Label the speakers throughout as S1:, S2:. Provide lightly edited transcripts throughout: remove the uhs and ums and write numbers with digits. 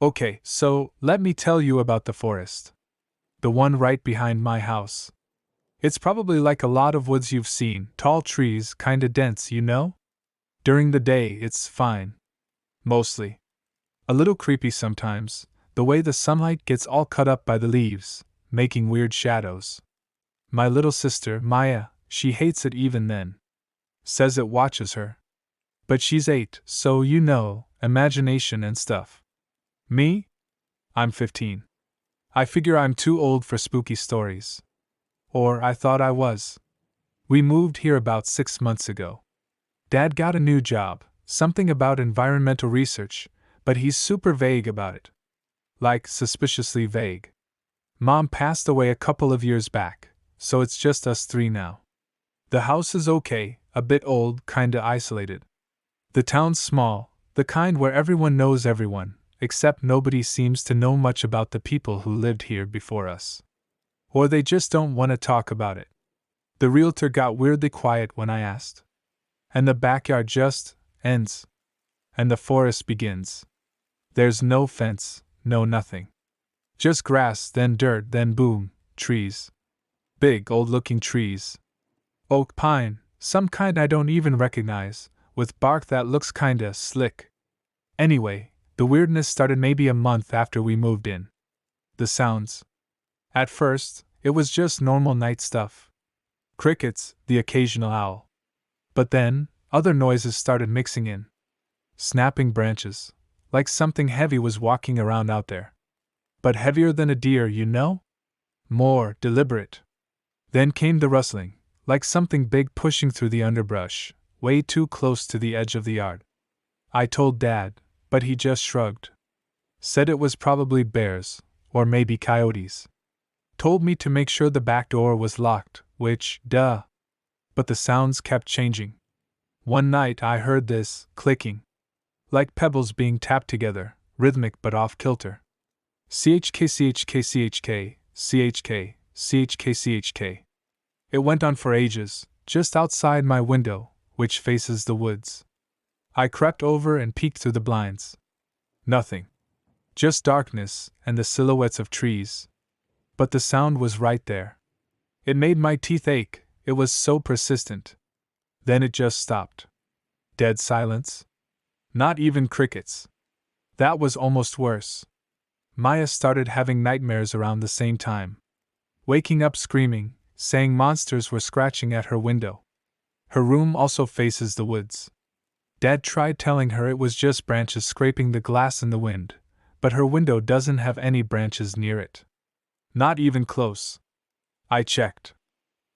S1: Okay, so let me tell you about the forest. The one right behind my house. It's probably like a lot of woods you've seen, tall trees, kinda dense, you know? During the day, it's fine. Mostly. A little creepy sometimes, the way the sunlight gets all cut up by the leaves, making weird shadows. My little sister, Maya, she hates it even then. Says it watches her. But she's 8, so you know, imagination and stuff. Me? I'm 15. I figure I'm too old for spooky stories. Or I thought I was. We moved here about 6 months ago. Dad got a new job, something about environmental research, but he's super vague about it. Like, suspiciously vague. Mom passed away a couple of years back, so it's just us 3 now. The house is okay, a bit old, kinda isolated. The town's small, the kind where everyone knows everyone, except nobody seems to know much about the people who lived here before us. Or they just don't want to talk about it. The realtor got weirdly quiet when I asked. And the backyard just ends. And the forest begins. There's no fence, no nothing. Just grass, then dirt, then boom, trees. Big, old-looking trees. Oak, pine, some kind I don't even recognize, with bark that looks kinda slick. Anyway, the weirdness started maybe a month after we moved in. The sounds. At first, it was just normal night stuff. Crickets, the occasional owl. But then, other noises started mixing in. Snapping branches, like something heavy was walking around out there. But heavier than a deer, you know? More deliberate. Then came the rustling, like something big pushing through the underbrush, way too close to the edge of the yard. I told Dad, but he just shrugged. Said it was probably bears, or maybe coyotes. Told me to make sure the back door was locked, which, duh. But the sounds kept changing. One night I heard this clicking. Like pebbles being tapped together, rhythmic but off kilter. CHK CHK CHK, CHK, CHK CHK. It went on for ages, just outside my window, which faces the woods. I crept over and peeked through the blinds. Nothing. Just darkness and the silhouettes of trees. But the sound was right there. It made my teeth ache, it was so persistent. Then it just stopped. Dead silence. Not even crickets. That was almost worse. Maya started having nightmares around the same time. Waking up screaming, saying monsters were scratching at her window. Her room also faces the woods. Dad tried telling her it was just branches scraping the glass in the wind, but her window doesn't have any branches near it. Not even close. I checked.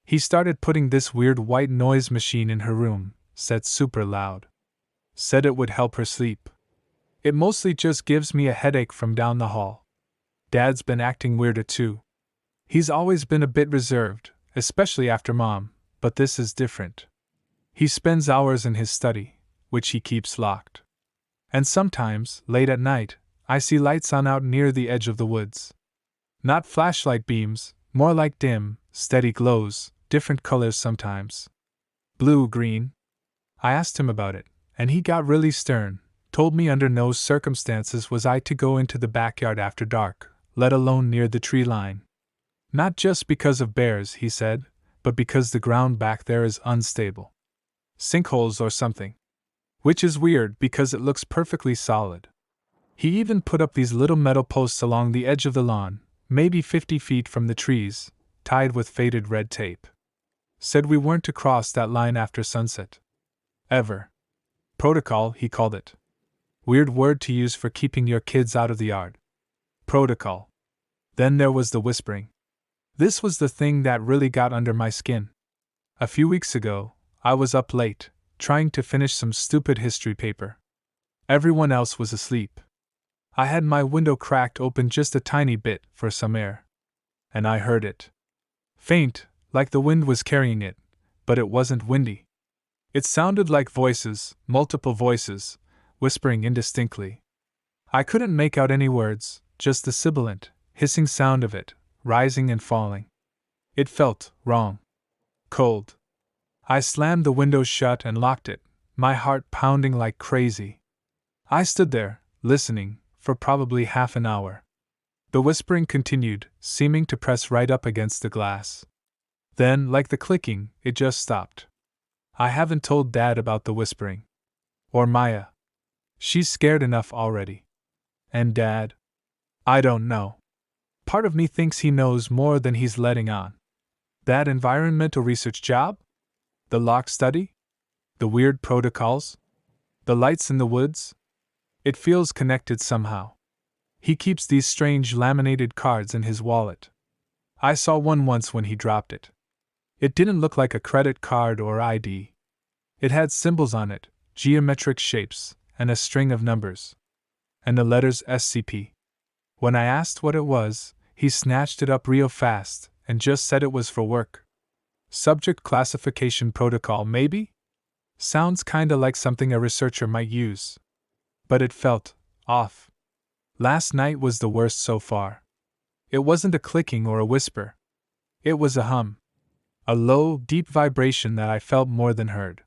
S1: He started putting this weird white noise machine in her room, said super loud. Said it would help her sleep. It mostly just gives me a headache from down the hall. Dad's been acting weirder too. He's always been a bit reserved, especially after Mom, but this is different. He spends hours in his study, which he keeps locked. And sometimes, late at night, I see lights on out near the edge of the woods. Not flashlight beams, more like dim, steady glows, different colors sometimes. Blue, green. I asked him about it, and he got really stern, told me under no circumstances was I to go into the backyard after dark, let alone near the tree line. Not just because of bears, he said, but because the ground back there is unstable. Sinkholes or something. Which is weird because it looks perfectly solid. He even put up these little metal posts along the edge of the lawn, maybe 50 feet from the trees, tied with faded red tape. Said we weren't to cross that line after sunset. Ever. Protocol, he called it. Weird word to use for keeping your kids out of the yard. Protocol. Then there was the whispering. This was the thing that really got under my skin. A few weeks ago, I was up late, trying to finish some stupid history paper. Everyone else was asleep. I had my window cracked open just a tiny bit for some air. And I heard it. Faint, like the wind was carrying it, but it wasn't windy. It sounded like voices, multiple voices, whispering indistinctly. I couldn't make out any words, just the sibilant, hissing sound of it, rising and falling. It felt wrong. Cold. I slammed the window shut and locked it, my heart pounding like crazy. I stood there, listening, for probably half an hour. The whispering continued, seeming to press right up against the glass. Then, like the clicking, it just stopped. I haven't told Dad about the whispering. Or Maya. She's scared enough already. And Dad? I don't know. Part of me thinks he knows more than he's letting on. That environmental research job? The lock study? The weird protocols? The lights in the woods? It feels connected somehow. He keeps these strange laminated cards in his wallet. I saw one once when he dropped it. It didn't look like a credit card or ID. It had symbols on it, geometric shapes, and a string of numbers. And the letters SCP. When I asked what it was, he snatched it up real fast and just said it was for work. Subject classification protocol, maybe? Sounds kinda like something a researcher might use. But it felt off. Last night was the worst so far. It wasn't a clicking or a whisper. It was a hum. A low, deep vibration that I felt more than heard.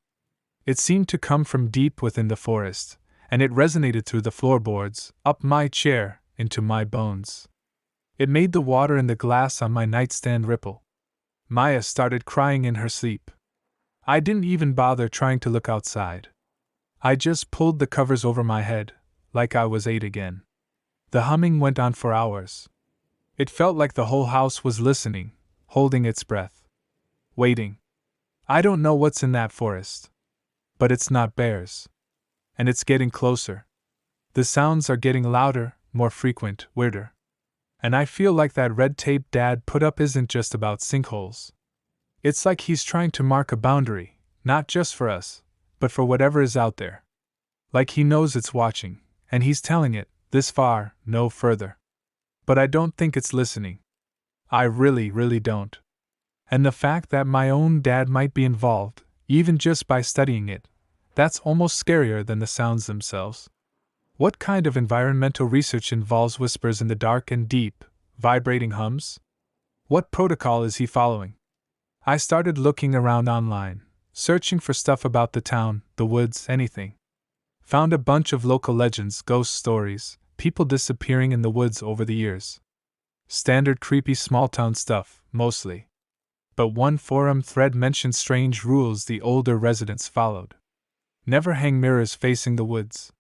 S1: It seemed to come from deep within the forest, and it resonated through the floorboards, up my chair, into my bones. It made the water in the glass on my nightstand ripple. Maya started crying in her sleep. I didn't even bother trying to look outside. I just pulled the covers over my head, like I was 8 again. The humming went on for hours. It felt like the whole house was listening, holding its breath. Waiting. I don't know what's in that forest. But it's not bears. And it's getting closer. The sounds are getting louder, more frequent, weirder. And I feel like that red tape Dad put up isn't just about sinkholes. It's like he's trying to mark a boundary, not just for us, but for whatever is out there. Like he knows it's watching, and he's telling it, this far, no further. But I don't think it's listening. I really don't. And the fact that my own dad might be involved, even just by studying it, that's almost scarier than the sounds themselves. What kind of environmental research involves whispers in the dark and deep, vibrating hums? What protocol is he following? I started looking around online, searching for stuff about the town, the woods, anything. Found a bunch of local legends, ghost stories, people disappearing in the woods over the years. Standard creepy small-town stuff, mostly. But one forum thread mentioned strange rules the older residents followed. Never hang mirrors facing the woods.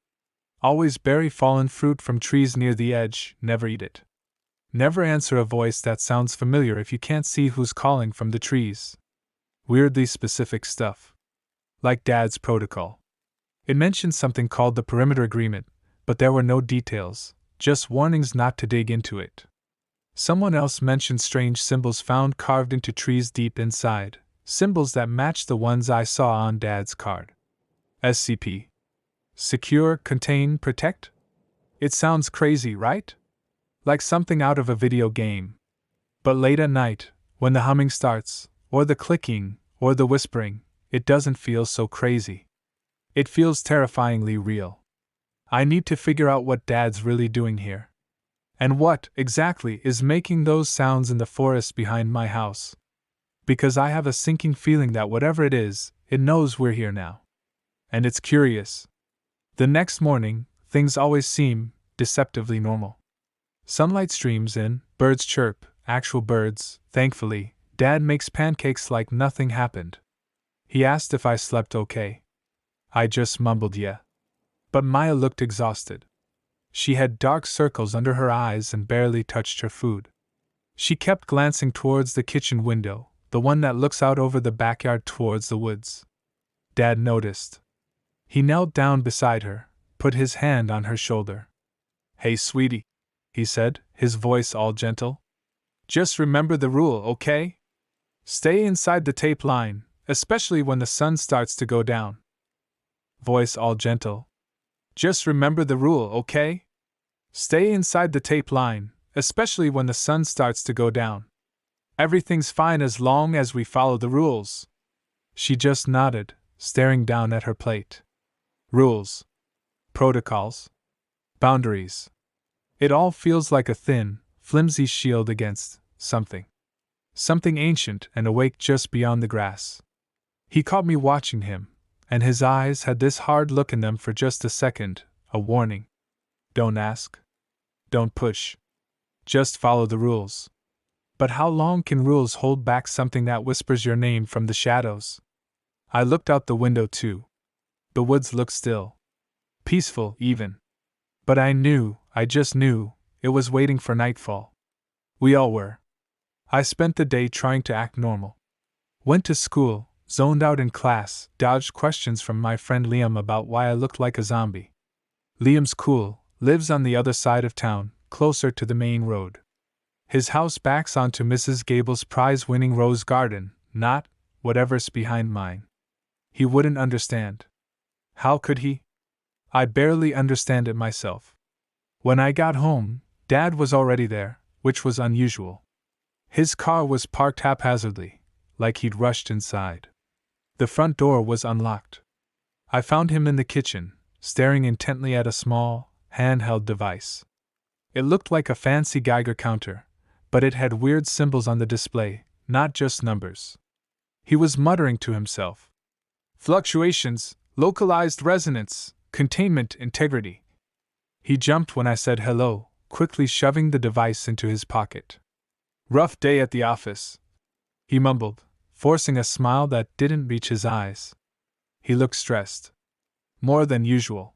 S1: Always bury fallen fruit from trees near the edge, never eat it. Never answer a voice that sounds familiar if you can't see who's calling from the trees. Weirdly specific stuff. Like Dad's protocol. It mentioned something called the Perimeter Agreement, but there were no details, just warnings not to dig into it. Someone else mentioned strange symbols found carved into trees deep inside, symbols that matched the ones I saw on Dad's card. SCP. Secure, contain, protect? It sounds crazy, right? Like something out of a video game. But late at night, when the humming starts, or the clicking, or the whispering, it doesn't feel so crazy. It feels terrifyingly real. I need to figure out what Dad's really doing here. And what, exactly, is making those sounds in the forest behind my house. Because I have a sinking feeling that whatever it is, it knows we're here now. And it's curious. The next morning, things always seem deceptively normal. Sunlight streams in, birds chirp, actual birds, thankfully. Dad makes pancakes like nothing happened. He asked if I slept okay. I just mumbled yeah. But Maya looked exhausted. She had dark circles under her eyes and barely touched her food. She kept glancing towards the kitchen window, the one that looks out over the backyard towards the woods. Dad noticed. He knelt down beside her, put his hand on her shoulder. Hey, sweetie, he said, his voice all gentle. Just remember the rule, okay? Stay inside the tape line, especially when the sun starts to go down. Voice all gentle. Just remember the rule, okay? Stay inside the tape line, especially when the sun starts to go down. Everything's fine as long as we follow the rules. She just nodded, staring down at her plate. Rules. Protocols. Boundaries. It all feels like a thin, flimsy shield against something. Something ancient and awake just beyond the grass. He caught me watching him, and his eyes had this hard look in them for just a second, a warning. Don't ask. Don't push. Just follow the rules. But how long can rules hold back something that whispers your name from the shadows? I looked out the window too. The woods looked still. Peaceful, even. But I just knew, it was waiting for nightfall. We all were. I spent the day trying to act normal. Went to school, zoned out in class, dodged questions from my friend Liam about why I looked like a zombie. Liam's cool, lives on the other side of town, closer to the main road. His house backs onto Mrs. Gable's prize-winning rose garden, not whatever's behind mine. He wouldn't understand. How could he? I barely understand it myself. When I got home, Dad was already there, which was unusual. His car was parked haphazardly, like he'd rushed inside. The front door was unlocked. I found him in the kitchen, staring intently at a small, handheld device. It looked like a fancy Geiger counter, but it had weird symbols on the display, not just numbers. He was muttering to himself. Fluctuations, localized resonance, containment integrity. He jumped when I said hello, quickly shoving the device into his pocket. Rough day at the office, he mumbled, forcing a smile that didn't reach his eyes. He looked stressed. More than usual.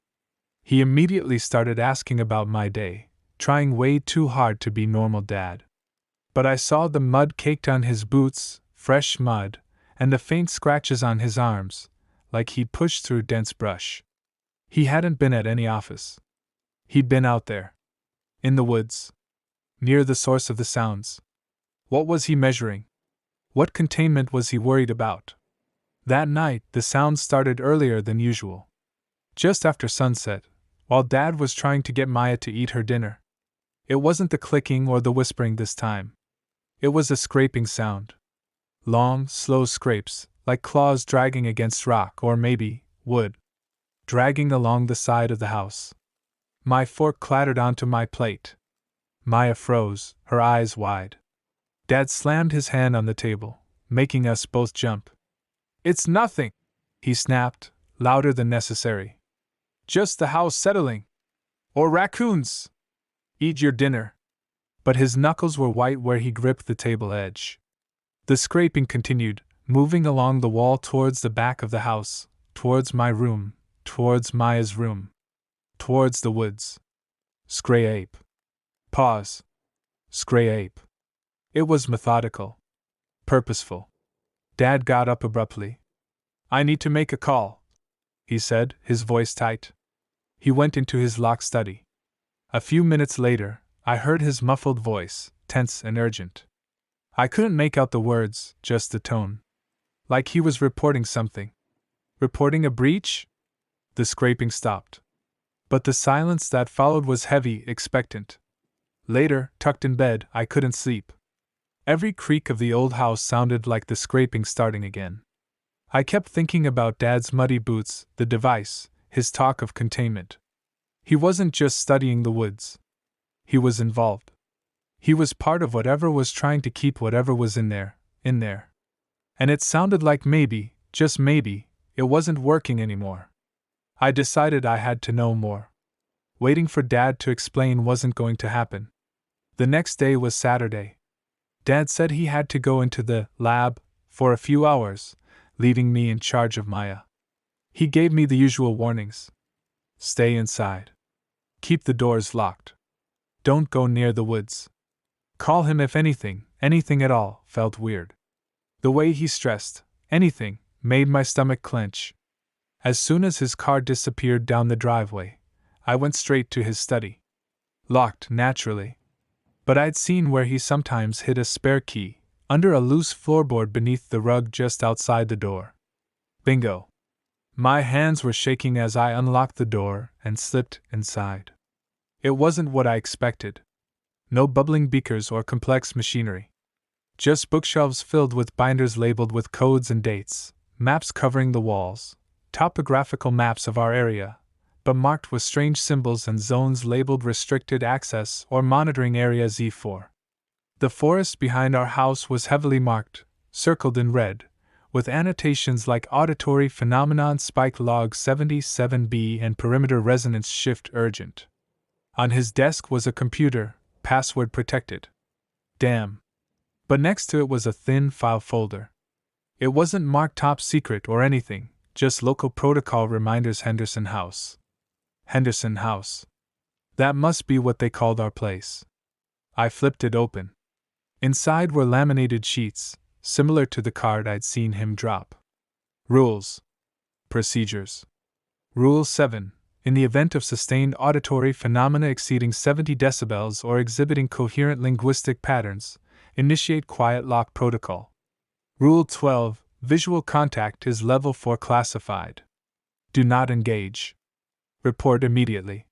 S1: He immediately started asking about my day, trying way too hard to be normal dad. But I saw the mud caked on his boots, fresh mud, and the faint scratches on his arms, like he'd pushed through dense brush. He hadn't been at any office. He'd been out there. In the woods. Near the source of the sounds. What was he measuring? What containment was he worried about? That night, the sounds started earlier than usual. Just after sunset, while Dad was trying to get Maya to eat her dinner. It wasn't the clicking or the whispering this time. It was a scraping sound. Long, slow scrapes, like claws dragging against rock or maybe wood. Dragging along the side of the house. My fork clattered onto my plate. Maya froze, her eyes wide. Dad slammed his hand on the table, making us both jump. It's nothing, he snapped, louder than necessary. Just the house settling. Or raccoons. Eat your dinner. But his knuckles were white where he gripped the table edge. The scraping continued, moving along the wall towards the back of the house, towards my room, towards Maya's room, towards the woods. Scray ape. Pause. Scray ape. It was methodical. Purposeful. Dad got up abruptly. I need to make a call, he said, his voice tight. He went into his locked study. A few minutes later, I heard his muffled voice, tense and urgent. I couldn't make out the words, just the tone. Like he was reporting something. Reporting a breach? The scraping stopped. But the silence that followed was heavy, expectant. Later, tucked in bed, I couldn't sleep. Every creak of the old house sounded like the scraping starting again. I kept thinking about Dad's muddy boots, the device, his talk of containment. He wasn't just studying the woods. He was involved. He was part of whatever was trying to keep whatever was in there. And it sounded like maybe, just maybe, it wasn't working anymore. I decided I had to know more. Waiting for Dad to explain wasn't going to happen. The next day was Saturday. Dad said he had to go into the lab for a few hours, leaving me in charge of Maya. He gave me the usual warnings. Stay inside. Keep the doors locked. Don't go near the woods. Call him if anything at all, felt weird. The way he stressed, anything, made my stomach clench. As soon as his car disappeared down the driveway, I went straight to his study. Locked, naturally. But I'd seen where he sometimes hid a spare key, under a loose floorboard beneath the rug just outside the door. Bingo. My hands were shaking as I unlocked the door and slipped inside. It wasn't what I expected. No bubbling beakers or complex machinery. Just bookshelves filled with binders labeled with codes and dates, maps covering the walls, topographical maps of our area, but marked with strange symbols and zones labeled Restricted Access or Monitoring Area Z4. The forest behind our house was heavily marked, circled in red, with annotations like Auditory Phenomenon Spike Log 77B and Perimeter Resonance Shift Urgent. On his desk was a computer, password protected. Damn. But next to it was a thin file folder. It wasn't marked top secret or anything, just local protocol reminders. Henderson House. Henderson House. That must be what they called our place. I flipped it open. Inside were laminated sheets, similar to the card I'd seen him drop. Rules. Procedures. Rule 7. In the event of sustained auditory phenomena exceeding 70 decibels or exhibiting coherent linguistic patterns, initiate quiet lock protocol. Rule 12. Visual contact is level 4 classified. Do not engage. Report immediately.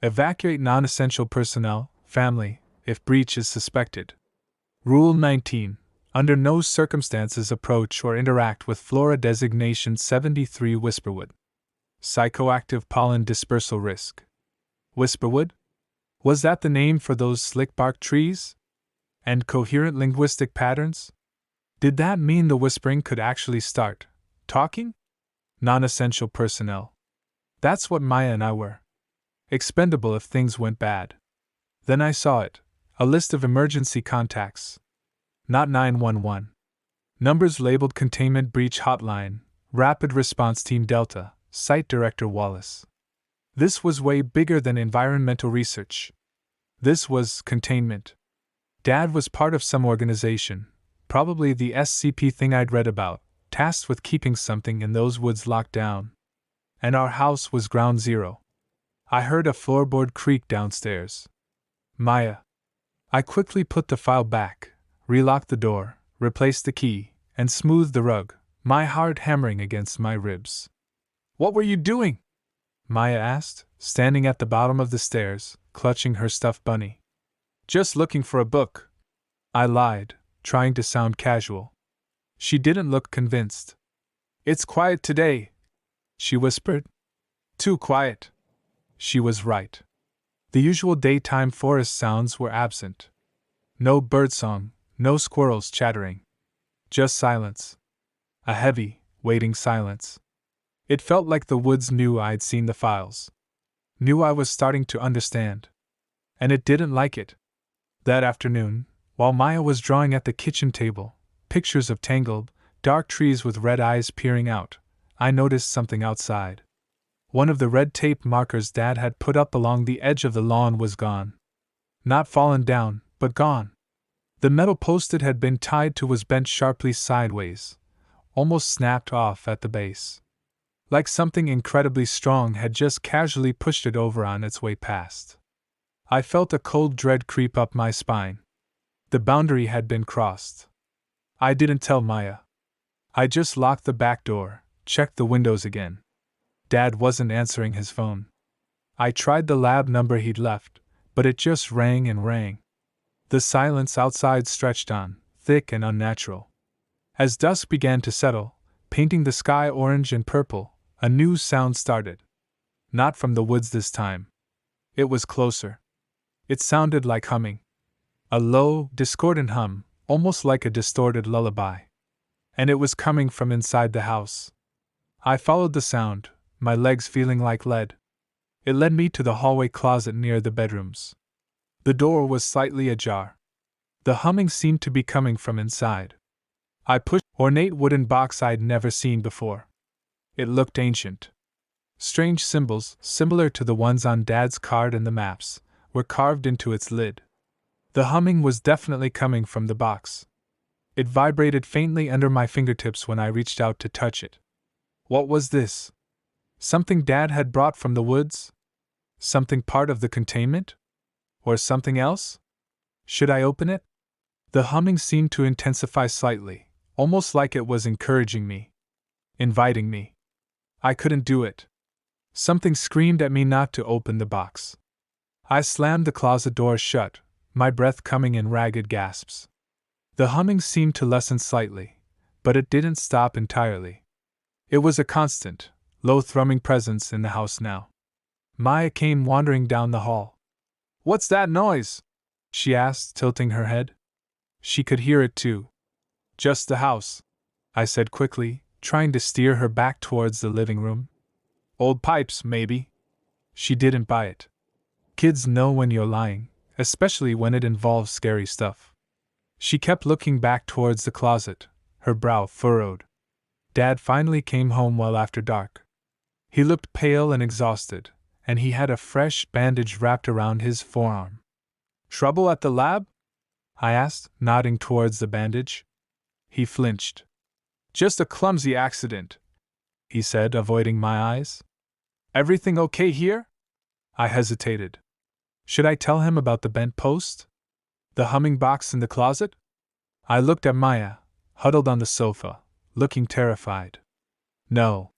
S1: Evacuate non-essential personnel, family, if breach is suspected. Rule 19. Under no circumstances approach or interact with Flora Designation 73 Whisperwood. Psychoactive pollen dispersal risk. Whisperwood? Was that the name for those slick bark trees? And coherent linguistic patterns? Did that mean the whispering could actually start talking? Non-essential personnel. That's what Maya and I were. Expendable if things went bad. Then I saw it. A list of emergency contacts. Not 911. Numbers labeled Containment Breach Hotline, Rapid Response Team Delta, Site Director Wallace. This was way bigger than environmental research. This was containment. Dad was part of some organization, probably the SCP thing I'd read about, tasked with keeping something in those woods locked down. And our house was ground zero. I heard a floorboard creak downstairs. Maya. I quickly put the file back, relocked the door, replaced the key, and smoothed the rug, my heart hammering against my ribs. What were you doing? Maya asked, standing at the bottom of the stairs, clutching her stuffed bunny. Just looking for a book. I lied, trying to sound casual. She didn't look convinced. It's quiet today, she whispered. Too quiet. She was right. The usual daytime forest sounds were absent. No birdsong, no squirrels chattering. Just silence. A heavy, waiting silence. It felt like the woods knew I'd seen the files. Knew I was starting to understand. And it didn't like it. That afternoon, while Maya was drawing at the kitchen table, pictures of tangled, dark trees with red eyes peering out, I noticed something outside. One of the red tape markers Dad had put up along the edge of the lawn was gone. Not fallen down, but gone. The metal post it had been tied to was bent sharply sideways, almost snapped off at the base. Like something incredibly strong had just casually pushed it over on its way past. I felt a cold dread creep up my spine. The boundary had been crossed. I didn't tell Maya. I just locked the back door, checked the windows again. Dad wasn't answering his phone. I tried the lab number he'd left, but it just rang and rang. The silence outside stretched on, thick and unnatural. As dusk began to settle, painting the sky orange and purple, a new sound started. Not from the woods this time. It was closer. It sounded like humming. A low, discordant hum, almost like a distorted lullaby. And it was coming from inside the house. I followed the sound, my legs feeling like lead. It led me to the hallway closet near the bedrooms. The door was slightly ajar. The humming seemed to be coming from inside. I pushed an ornate wooden box I'd never seen before. It looked ancient. Strange symbols, similar to the ones on Dad's card and the maps, were carved into its lid. The humming was definitely coming from the box. It vibrated faintly under my fingertips when I reached out to touch it. What was this? Something Dad had brought from the woods? Something part of the containment? Or something else? Should I open it? The humming seemed to intensify slightly, almost like it was encouraging me. Inviting me. I couldn't do it. Something screamed at me not to open the box. I slammed the closet door shut, my breath coming in ragged gasps. The humming seemed to lessen slightly, but it didn't stop entirely. It was a constant, low-thrumming presence in the house now. Maya came wandering down the hall. "What's that noise?" she asked, tilting her head. She could hear it too. "Just the house," I said quickly, trying to steer her back towards the living room. "Old pipes, maybe." She didn't buy it. Kids know when you're lying, especially when it involves scary stuff. She kept looking back towards the closet, her brow furrowed. Dad finally came home well after dark. He looked pale and exhausted, and he had a fresh bandage wrapped around his forearm. "Trouble at the lab?" I asked, nodding towards the bandage. He flinched. "Just a clumsy accident," he said, avoiding my eyes. "Everything okay here?" I hesitated. Should I tell him about the bent post? The humming box in the closet? I looked at Maya, huddled on the sofa, looking terrified. No.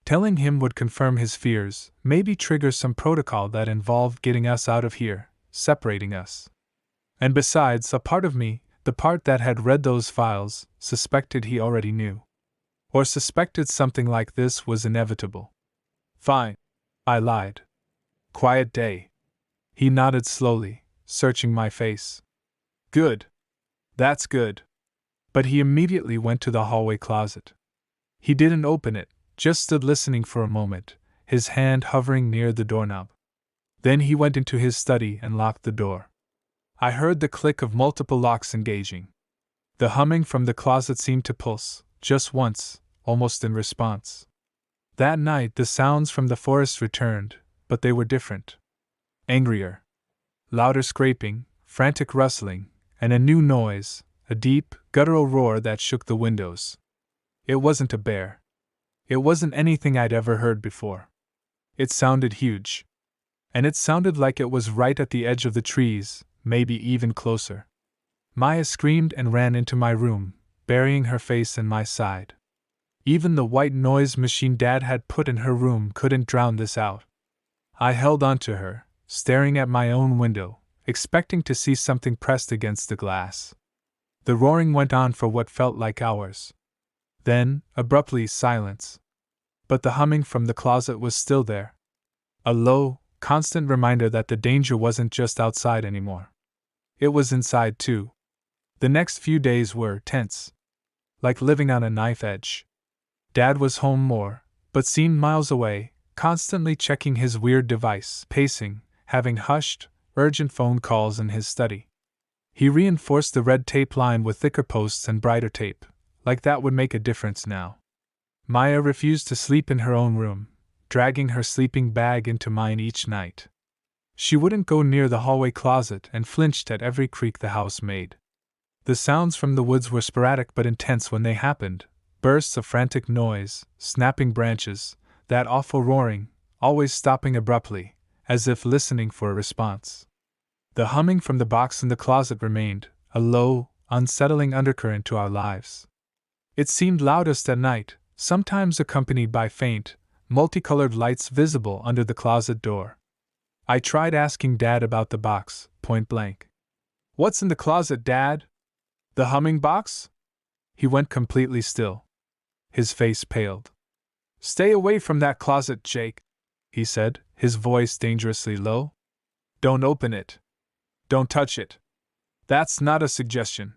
S1: Telling him would confirm his fears, maybe trigger some protocol that involved getting us out of here, separating us. And besides, a part of me, the part that had read those files, suspected he already knew. Or suspected something like this was inevitable. "Fine," I lied. "Quiet day." He nodded slowly, searching my face. "Good. That's good." But he immediately went to the hallway closet. He didn't open it, just stood listening for a moment, his hand hovering near the doorknob. Then he went into his study and locked the door. I heard the click of multiple locks engaging. The humming from the closet seemed to pulse, just once, almost in response. That night the sounds from the forest returned, but they were different. Angrier. Louder scraping, frantic rustling, and a new noise, a deep, guttural roar that shook the windows. It wasn't a bear. It wasn't anything I'd ever heard before. It sounded huge. And it sounded like it was right at the edge of the trees, maybe even closer. Maya screamed and ran into my room, burying her face in my side. Even the white noise machine Dad had put in her room couldn't drown this out. I held on to her, staring at my own window, expecting to see something pressed against the glass. The roaring went on for what felt like hours. Then, abruptly, silence. But the humming from the closet was still there. A low, constant reminder that the danger wasn't just outside anymore. It was inside too. The next few days were tense. Like living on a knife edge. Dad was home more, but seemed miles away, constantly checking his weird device, pacing, having hushed, urgent phone calls in his study. He reinforced the red tape line with thicker posts and brighter tape, like that would make a difference now. Maya refused to sleep in her own room, dragging her sleeping bag into mine each night. She wouldn't go near the hallway closet and flinched at every creak the house made. The sounds from the woods were sporadic but intense when they happened, bursts of frantic noise, snapping branches, that awful roaring, always stopping abruptly, as if listening for a response. The humming from the box in the closet remained, a low, unsettling undercurrent to our lives. It seemed loudest at night, sometimes accompanied by faint, multicolored lights visible under the closet door. I tried asking Dad about the box, point blank. "What's in the closet, Dad? The humming box?" He went completely still. His face paled. "Stay away from that closet, Jake," he said, his voice dangerously low. "Don't open it. Don't touch it. That's not a suggestion.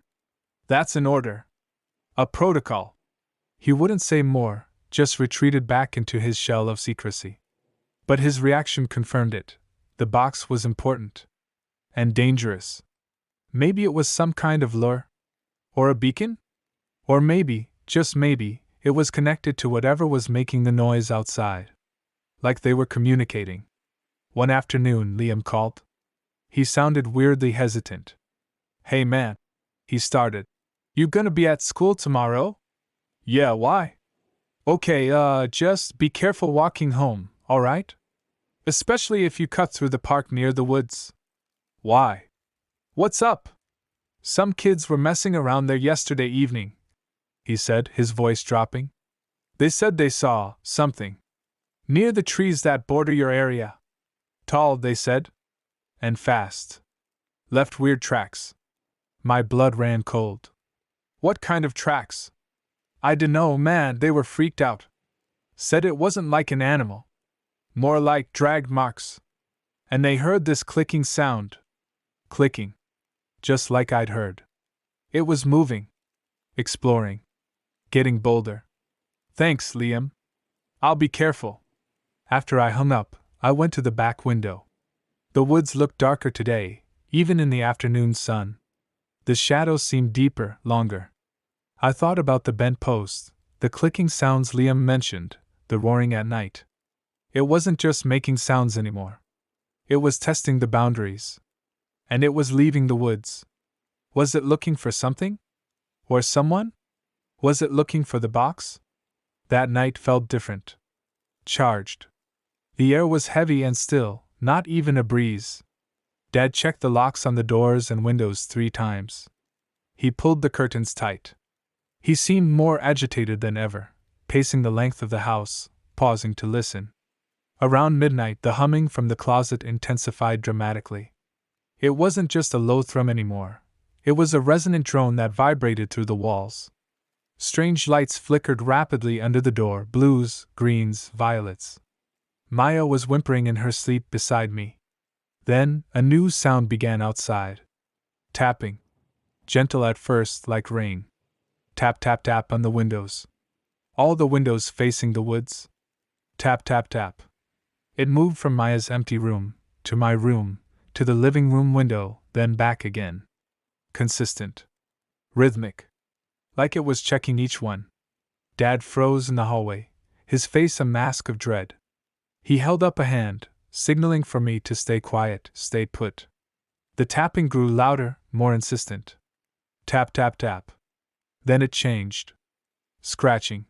S1: That's an order. A protocol." He wouldn't say more, just retreated back into his shell of secrecy. But his reaction confirmed it. The box was important. And dangerous. Maybe it was some kind of lure? Or a beacon? Or maybe, just maybe, it was connected to whatever was making the noise outside. Like they were communicating. One afternoon, Liam called. He sounded weirdly hesitant. "Hey man," he started. "You gonna be at school tomorrow?" "Yeah, why?" "Okay, just be careful walking home, alright? Especially if you cut through the park near the woods." "Why? What's up?" "Some kids were messing around there yesterday evening," he said, his voice dropping. "They said they saw something near the trees that border your area. Tall, they said. And fast. Left weird tracks." My blood ran cold. "What kind of tracks?" "I dunno, man, they were freaked out. Said it wasn't like an animal. More like drag marks. And they heard this clicking sound. Clicking. Just like I'd heard. It was moving. Exploring. Getting bolder. Thanks, Liam. I'll be careful." After I hung up, I went to the back window. The woods looked darker today, even in the afternoon sun. The shadows seemed deeper, longer. I thought about the bent post, the clicking sounds Liam mentioned, the roaring at night. It wasn't just making sounds anymore. It was testing the boundaries. And it was leaving the woods. Was it looking for something? Or someone? Was it looking for the box? That night felt different. Charged. The air was heavy and still, not even a breeze. Dad checked the locks on the doors and windows 3 times. He pulled the curtains tight. He seemed more agitated than ever, pacing the length of the house, pausing to listen. Around midnight, the humming from the closet intensified dramatically. It wasn't just a low thrum anymore. It was a resonant drone that vibrated through the walls. Strange lights flickered rapidly under the door, blues, greens, violets. Maya was whimpering in her sleep beside me. Then, a new sound began outside. Tapping. Gentle at first, like rain. Tap, tap, tap on the windows. All the windows facing the woods. Tap, tap, tap. It moved from Maya's empty room, to my room, to the living room window, then back again. Consistent. Rhythmic. Like it was checking each one. Dad froze in the hallway, his face a mask of dread. He held up a hand, signaling for me to stay quiet, stay put. The tapping grew louder, more insistent. Tap, tap, tap. Then it changed. Scratching.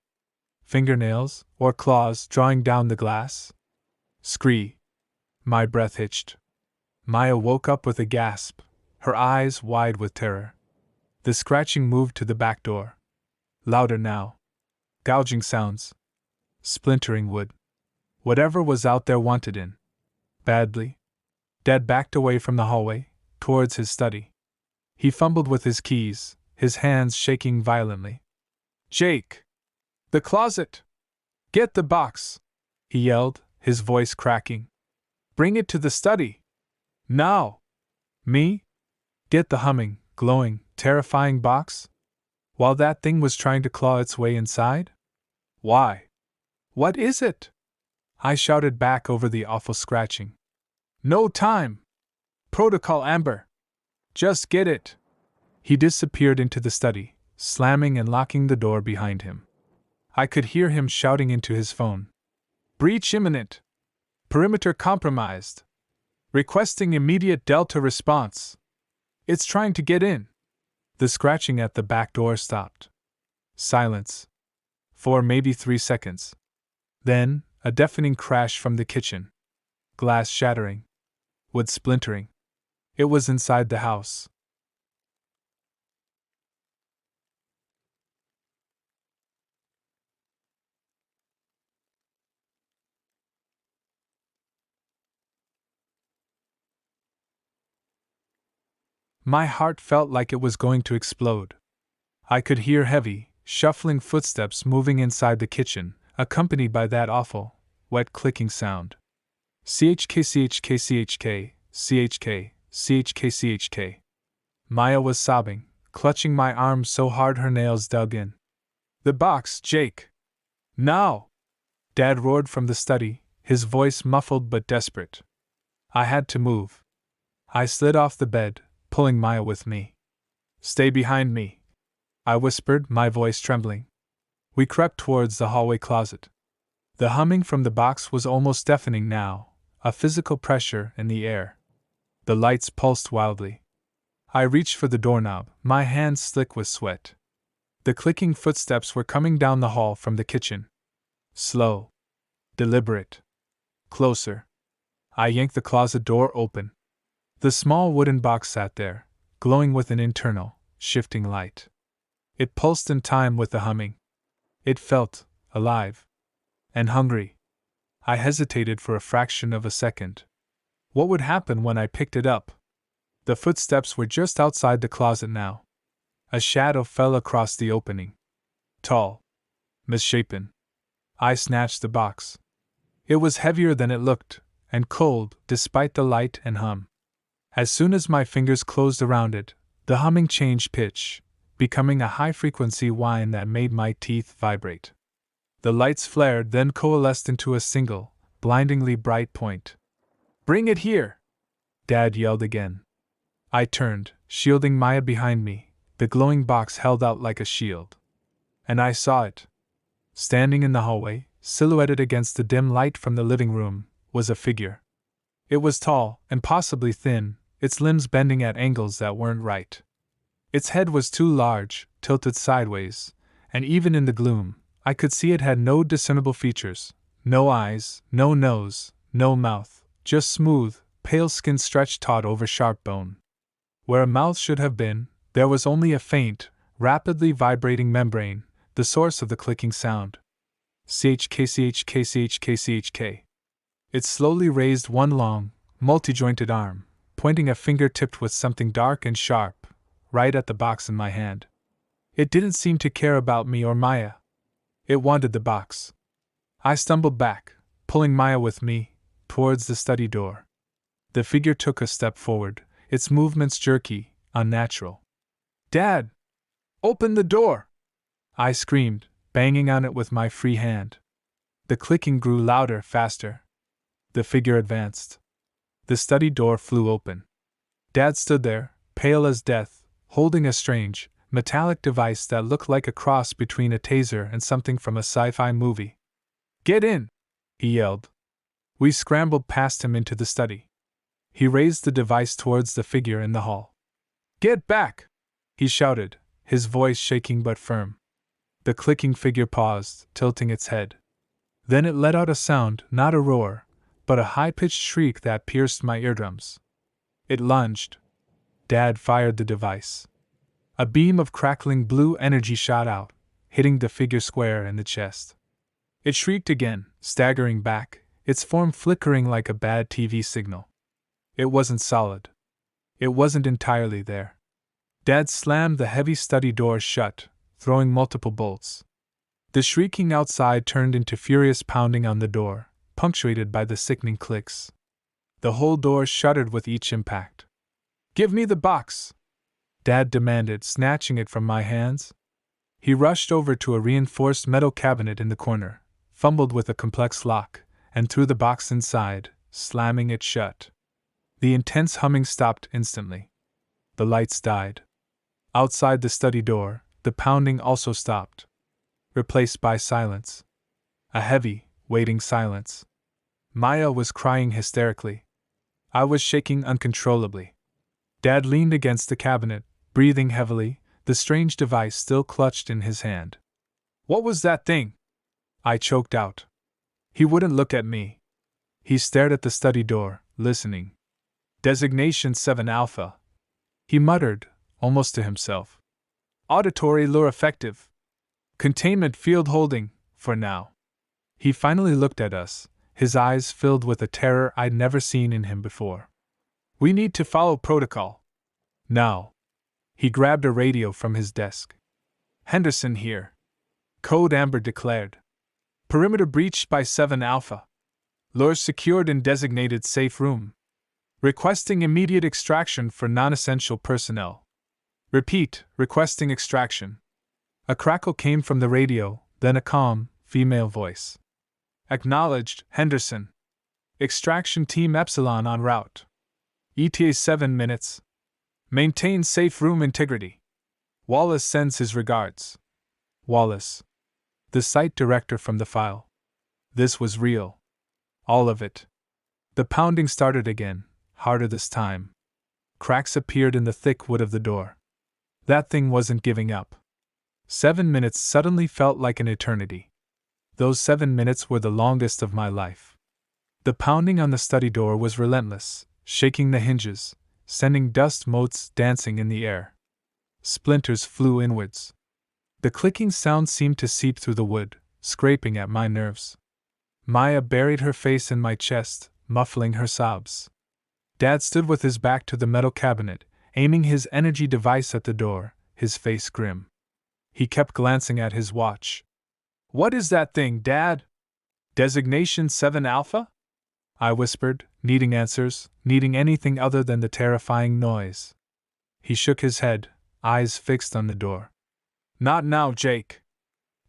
S1: Fingernails, or claws, drawing down the glass. Scree. My breath hitched. Maya woke up with a gasp, her eyes wide with terror. The scratching moved to the back door. Louder now. Gouging sounds. Splintering wood. Whatever was out there wanted in. Badly. Dad backed away from the hallway, towards his study. He fumbled with his keys, his hands shaking violently. Jake! The closet! Get the box! He yelled, his voice cracking. Bring it to the study! Now! Me? Get the humming, glowing, terrifying box? While that thing was trying to claw its way inside? Why? What is it? I shouted back over the awful scratching. No time! Protocol Amber! Just get it! He disappeared into the study, slamming and locking the door behind him. I could hear him shouting into his phone. Breach imminent! Perimeter compromised! Requesting immediate Delta response! It's trying to get in! The scratching at the back door stopped. Silence. For maybe 3 seconds. Then, a deafening crash from the kitchen. Glass shattering. Wood splintering. It was inside the house. My heart felt like it was going to explode. I could hear heavy, shuffling footsteps moving inside the kitchen, accompanied by that awful, wet clicking sound. CHK, CHK, CHK, CHK, CHK, CHK. Maya was sobbing, clutching my arm so hard her nails dug in. The box, Jake! Now! Dad roared from the study, his voice muffled but desperate. I had to move. I slid off the bed, pulling Maya with me. Stay behind me, I whispered, my voice trembling. We crept towards the hallway closet. The humming from the box was almost deafening now, a physical pressure in the air. The lights pulsed wildly. I reached for the doorknob, my hands slick with sweat. The clicking footsteps were coming down the hall from the kitchen. Slow. Deliberate. Closer. I yanked the closet door open. The small wooden box sat there, glowing with an internal, shifting light. It pulsed in time with the humming. It felt alive. And hungry. I hesitated for a fraction of a second. What would happen when I picked it up? The footsteps were just outside the closet now. A shadow fell across the opening. Tall. Misshapen. I snatched the box. It was heavier than it looked, and cold, despite the light and hum. As soon as my fingers closed around it, the humming changed pitch, becoming a high-frequency whine that made my teeth vibrate. The lights flared, then coalesced into a single, blindingly bright point. Bring it here! Dad yelled again. I turned, shielding Maya behind me, the glowing box held out like a shield. And I saw it. Standing in the hallway, silhouetted against the dim light from the living room, was a figure. It was tall and possibly thin, its limbs bending at angles that weren't right. Its head was too large, tilted sideways, and even in the gloom, I could see it had no discernible features, no eyes, no nose, no mouth, just smooth, pale skin stretched taut over sharp bone. Where a mouth should have been, there was only a faint, rapidly vibrating membrane, the source of the clicking sound. CHK. It slowly raised one long, multi-jointed arm, pointing a finger tipped with something dark and sharp, right at the box in my hand. It didn't seem to care about me or Maya. It wanted the box. I stumbled back, pulling Maya with me, towards the study door. The figure took a step forward, its movements jerky, unnatural. "Dad! Open the door!" I screamed, banging on it with my free hand. The clicking grew louder, faster. The figure advanced. The study door flew open. Dad stood there, pale as death, holding a strange, metallic device that looked like a cross between a taser and something from a sci-fi movie. "Get in!" he yelled. We scrambled past him into the study. He raised the device towards the figure in the hall. "Get back!" he shouted, his voice shaking but firm. The clicking figure paused, tilting its head. Then it let out a sound, not a roar, but a high-pitched shriek that pierced my eardrums. It lunged. Dad fired the device. A beam of crackling blue energy shot out, hitting the figure square in the chest. It shrieked again, staggering back, its form flickering like a bad TV signal. It wasn't solid. It wasn't entirely there. Dad slammed the heavy study door shut, throwing multiple bolts. The shrieking outside turned into furious pounding on the door, punctuated by the sickening clicks. The whole door shuddered with each impact. "Give me the box!" Dad demanded, snatching it from my hands. He rushed over to a reinforced metal cabinet in the corner, fumbled with a complex lock, and threw the box inside, slamming it shut. The intense humming stopped instantly. The lights died. Outside the study door, the pounding also stopped, replaced by silence. A heavy, waiting silence. Maya was crying hysterically. I was shaking uncontrollably. Dad leaned against the cabinet, breathing heavily, the strange device still clutched in his hand. "What was that thing?" I choked out. He wouldn't look at me. He stared at the study door, listening. "Designation 7 Alpha," he muttered, almost to himself. "Auditory lure effective. Containment field holding, for now." He finally looked at us, his eyes filled with a terror I'd never seen in him before. "We need to follow protocol. Now." He grabbed a radio from his desk. "Henderson here," Code Amber declared. "Perimeter breached by 7 Alpha. Lures secured in designated safe room. Requesting immediate extraction for non-essential personnel. Repeat, requesting extraction." A crackle came from the radio, then a calm, female voice. "Acknowledged, Henderson. Extraction Team Epsilon en route. ETA 7 minutes. Maintain safe room integrity. Wallace sends his regards." Wallace. The site director from the file. This was real. All of it. The pounding started again, harder this time. Cracks appeared in the thick wood of the door. That thing wasn't giving up. 7 minutes suddenly felt like an eternity. Those 7 minutes were the longest of my life. The pounding on the study door was relentless, shaking the hinges, sending dust motes dancing in the air. Splinters flew inwards. The clicking sound seemed to seep through the wood, scraping at my nerves. Maya buried her face in my chest, muffling her sobs. Dad stood with his back to the metal cabinet, aiming his energy device at the door, his face grim. He kept glancing at his watch. "What is that thing, Dad?" "Designation 7 Alpha?" I whispered, needing answers, needing anything other than the terrifying noise. He shook his head, eyes fixed on the door. "Not now, Jake.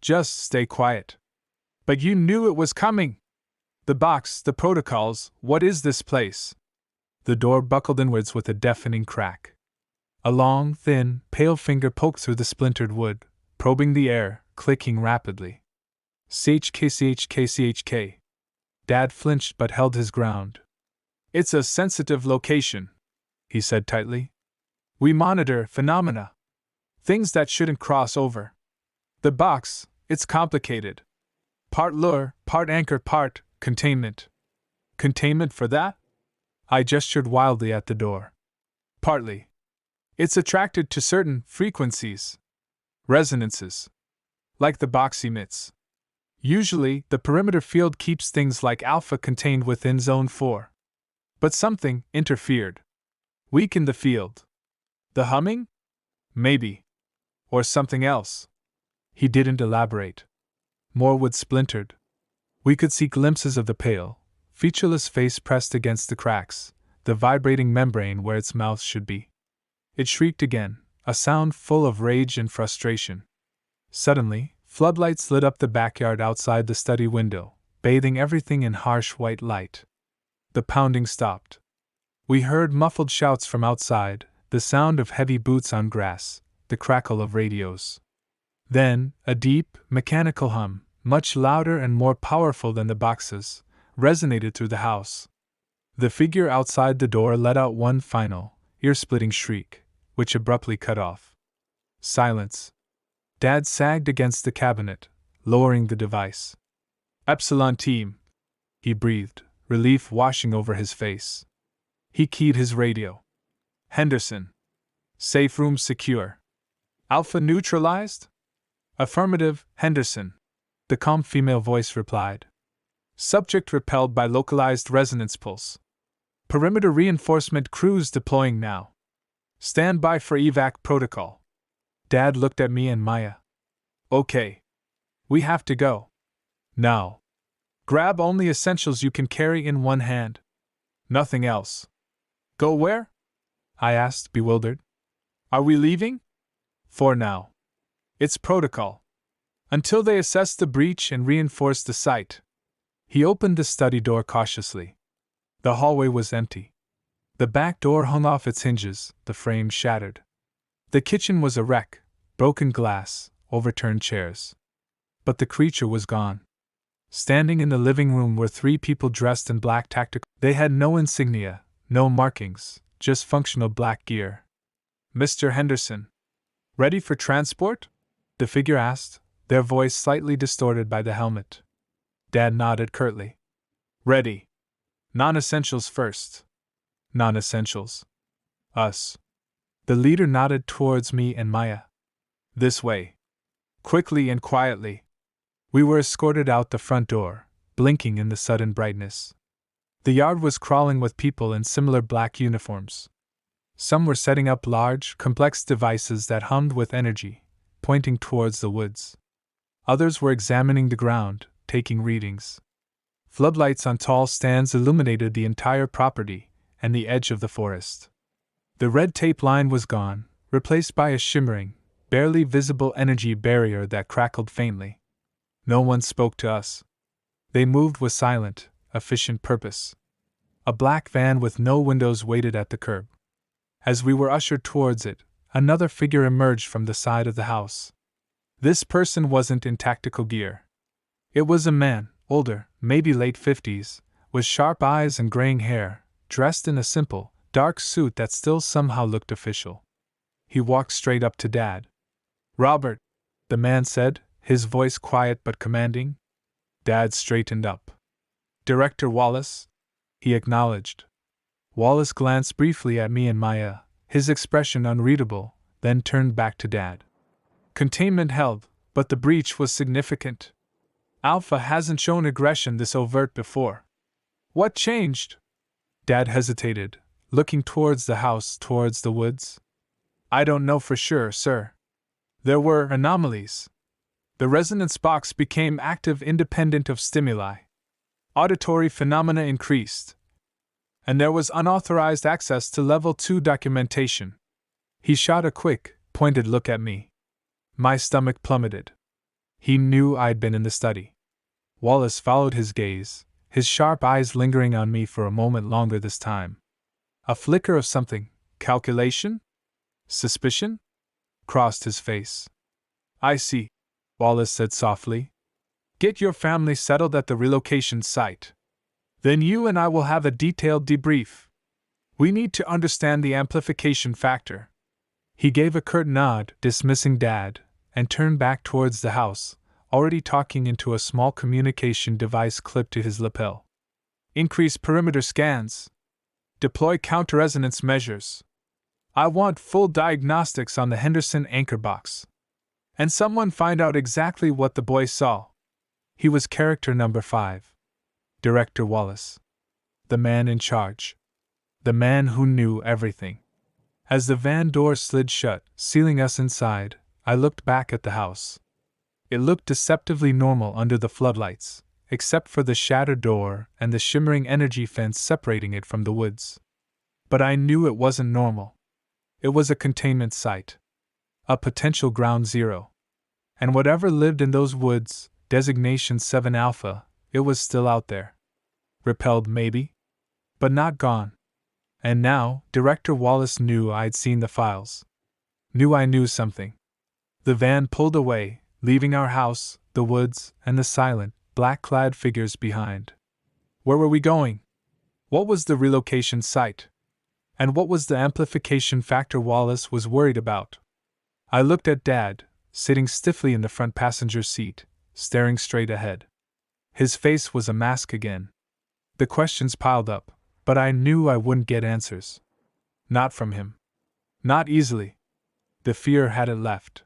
S1: Just stay quiet." "But you knew it was coming! The box, the protocols, what is this place?" The door buckled inwards with a deafening crack. A long, thin, pale finger poked through the splintered wood, probing the air, clicking rapidly. CHK. Dad flinched but held his ground. It's a sensitive location, he said tightly. We monitor phenomena. Things that shouldn't cross over. The box, it's complicated. Part lure, part anchor, part containment. Containment for that? I gestured wildly at the door. Partly. It's attracted to certain frequencies. Resonances. Like the box emits. Usually, the perimeter field keeps things like alpha contained within Zone 4. But something interfered. Weakened the field. The humming? Maybe. Or something else. He didn't elaborate. More wood splintered. We could see glimpses of the pale, featureless face pressed against the cracks, the vibrating membrane where its mouth should be. It shrieked again, a sound full of rage and frustration. Suddenly, floodlights lit up the backyard outside the study window, bathing everything in harsh white light. The pounding stopped. We heard muffled shouts from outside, the sound of heavy boots on grass, the crackle of radios. Then, a deep, mechanical hum, much louder and more powerful than the boxes, resonated through the house. The figure outside the door let out one final, ear-splitting shriek, which abruptly cut off. Silence. Dad sagged against the cabinet, lowering the device. Epsilon team, he breathed, relief washing over his face. He keyed his radio. Henderson. Safe room secure. Alpha neutralized? Affirmative, Henderson. The calm female voice replied. Subject repelled by localized resonance pulse. Perimeter reinforcement crews deploying now. Stand by for evac protocol. Dad looked at me and Maya. Okay. We have to go. Now. Grab only essentials you can carry in one hand. Nothing else. Go where? I asked, bewildered. Are we leaving? For now. It's protocol. Until they assess the breach and reinforce the site. He opened the study door cautiously. The hallway was empty. The back door hung off its hinges, the frame shattered. The kitchen was a wreck, broken glass, overturned chairs. But the creature was gone. Standing in the living room were three people dressed in black tactical. They had no insignia, no markings, just functional black gear. Mr. Henderson. Ready for transport? The figure asked, their voice slightly distorted by the helmet. Dad nodded curtly. Ready. Non-essentials first. Non-essentials. Us. The leader nodded towards me and Maya. This way. Quickly and quietly. We were escorted out the front door, blinking in the sudden brightness. The yard was crawling with people in similar black uniforms. Some were setting up large, complex devices that hummed with energy, pointing towards the woods. Others were examining the ground, taking readings. Floodlights on tall stands illuminated the entire property and the edge of the forest. The red tape line was gone, replaced by a shimmering, barely visible energy barrier that crackled faintly. No one spoke to us. They moved with silent, efficient purpose. A black van with no windows waited at the curb. As we were ushered towards it, another figure emerged from the side of the house. This person wasn't in tactical gear. It was a man, older, maybe late 50s, with sharp eyes and graying hair, dressed in a simple, dark suit that still somehow looked official. He walked straight up to Dad. Robert, the man said, his voice quiet but commanding. Dad straightened up. Director Wallace? He acknowledged. Wallace glanced briefly at me and Maya, his expression unreadable, then turned back to Dad. Containment held, but the breach was significant. Alpha hasn't shown aggression this overt before. What changed? Dad hesitated, looking towards the house, towards the woods. I don't know for sure, sir. There were anomalies. The resonance box became active independent of stimuli. Auditory phenomena increased. And there was unauthorized access to Level 2 documentation. He shot a quick, pointed look at me. My stomach plummeted. He knew I'd been in the study. Wallace followed his gaze, his sharp eyes lingering on me for a moment longer this time. A flicker of something, calculation? Suspicion? Crossed his face. I see, Wallace said softly. Get your family settled at the relocation site. Then you and I will have a detailed debrief. We need to understand the amplification factor. He gave a curt nod, dismissing Dad, and turned back towards the house, already talking into a small communication device clipped to his lapel. Increase perimeter scans. Deploy counter-resonance measures. I want full diagnostics on the Henderson anchor box. And someone find out exactly what the boy saw. He was character number 5. Director Wallace. The man in charge. The man who knew everything. As the van door slid shut, sealing us inside, I looked back at the house. It looked deceptively normal under the floodlights, except for the shattered door and the shimmering energy fence separating it from the woods. But I knew it wasn't normal. It was a containment site. A potential ground zero. And whatever lived in those woods, designation 7 Alpha, it was still out there. Repelled maybe? But not gone. And now, Director Wallace knew I'd seen the files. Knew I knew something. The van pulled away, leaving our house, the woods, and the silent, black-clad figures behind. Where were we going? What was the relocation site? And what was the amplification factor Wallace was worried about? I looked at Dad, sitting stiffly in the front passenger seat, staring straight ahead. His face was a mask again. The questions piled up, but I knew I wouldn't get answers. Not from him. Not easily. The fear hadn't left.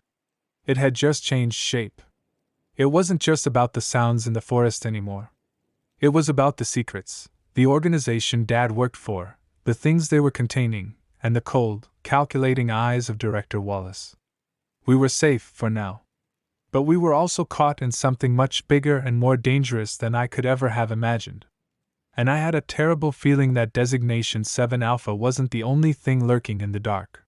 S1: It had just changed shape. It wasn't just about the sounds in the forest anymore. It was about the secrets, the organization Dad worked for, the things they were containing, and the cold, calculating eyes of Director Wallace. We were safe for now. But we were also caught in something much bigger and more dangerous than I could ever have imagined. And I had a terrible feeling that designation 7 Alpha wasn't the only thing lurking in the dark.